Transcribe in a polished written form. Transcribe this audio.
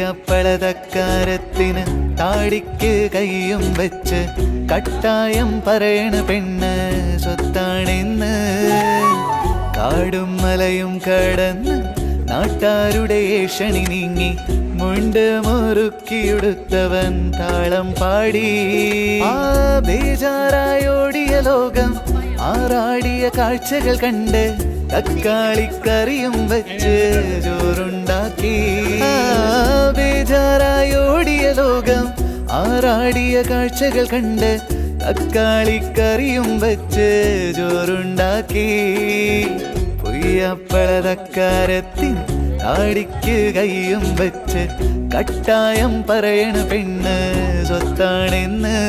അപ്പളതക്കാരത്തിന് താടിക്ക് കയ്യും വെച്ച് കട്ടായം പറയണ പെണ്ണ് സ്വത്താണെന്ന്. കാടും മലയും കടന്ന് നാട്ടാരുടെ ഏഷണി നീങ്ങി മുണ്ട് മുറുക്കിയെടുത്തവൻ താളം പാടി. ആ ബേജാറായോടിയ ലോകം ആറാടിയ കാഴ്ചകൾ കണ്ട് തക്കാളിക്കറിയും വെച്ച് ചോറുണ്ടാക്കി. ബേജാറായോടിയ ലോകം ആറാടിയ കാഴ്ചകൾ കണ്ട് തക്കാളിക്കറിയും വെച്ച് ചോറുണ്ടാക്കി. പൊയ്യപ്പളതക്കാരത്തിൻ താടിക്ക് കയ്യും വെച്ച് കട്ടായം പറയണ പെണ്ണ് സ്വത്താണെന്ന്.